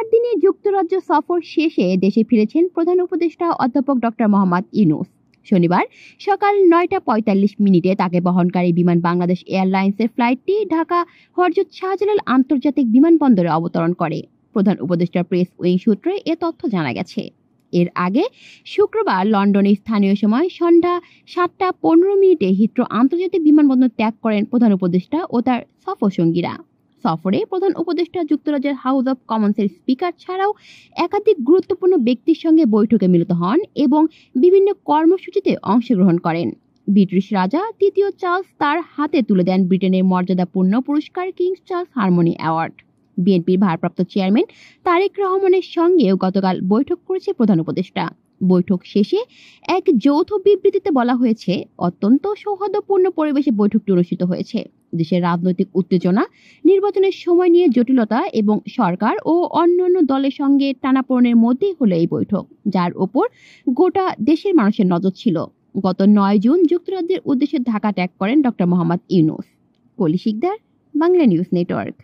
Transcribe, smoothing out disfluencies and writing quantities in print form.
4 দিনের যুক্তরাজ্য সফর শেষে দেশে ফিরেছেন প্রধান উপদেষ্টা অধ্যাপক ডক্টর মোহাম্মদ ইউনূস। শনিবার সকাল 9টা 45 মিনিটে তাকে বহনকারী বিমান বাংলাদেশ এয়ারলাইন্সের ফ্লাইটটি ঢাকা হযরত শাহজালাল আন্তর্জাতিক বিমানবন্দরে অবতরণ করে। প্রধান উপদেষ্টার প্রেস উইং সূত্রে এ তথ্য জানা গেছে। এর আগে শুক্রবার লন্ডনে স্থানীয় সময় সন্ধ্যা 7টা 15 মিনিটে হিথ্রো আন্তর্জাতিক বিমানবন্দর ত্যাগ করেন প্রধান উপদেষ্টা ও তার সফরসঙ্গীরা। সফরে প্রধান উপদেষ্টা যুক্তরাজ্যের হাউস অব কমন্সের স্পিকার ছাড়াও একাধিক গুরুত্বপূর্ণ ব্যক্তির সঙ্গে বৈঠকে মিলিত হন এবং বিভিন্ন কর্মসূচিতে অংশগ্রহণ করেন। ব্রিটিশ রাজা তৃতীয় চার্লস তার হাতে তুলে দেন ব্রিটেনের মর্যাদাপূর্ণ পুরস্কার কিংস চার্লস হারমোনি অ্যাওয়ার্ড। বিএনপির ভারপ্রাপ্ত চেয়ারম্যান তারেক রহমানের সঙ্গেও গতকাল বৈঠক করেছে প্রধান উপদেষ্টা। বৈঠক শেষে এক যৌথ বিবৃতিতে বলা হয়েছে, অত্যন্ত সৌহার্দ্যপূর্ণ পরিবেশে বৈঠকটি অনুষ্ঠিত হয়েছে। দেশের রাজনৈতিক উত্তেজনা, নির্বাচনের সময় নিয়ে জটিলতা এবং সরকার ও অন্যান্য দলের সঙ্গে টানাপোড়েনের মধ্যেই হলো এই বৈঠক, যার ওপর গোটা দেশের মানুষের নজর ছিল। গত 9 জুন যুক্তরাজ্যের উদ্দেশ্যে ঢাকা ত্যাগ করেন ডক্টর মোহাম্মদ ইউনূস। কলি শিকদার, বাংলা নিউজ নেটওয়ার্ক।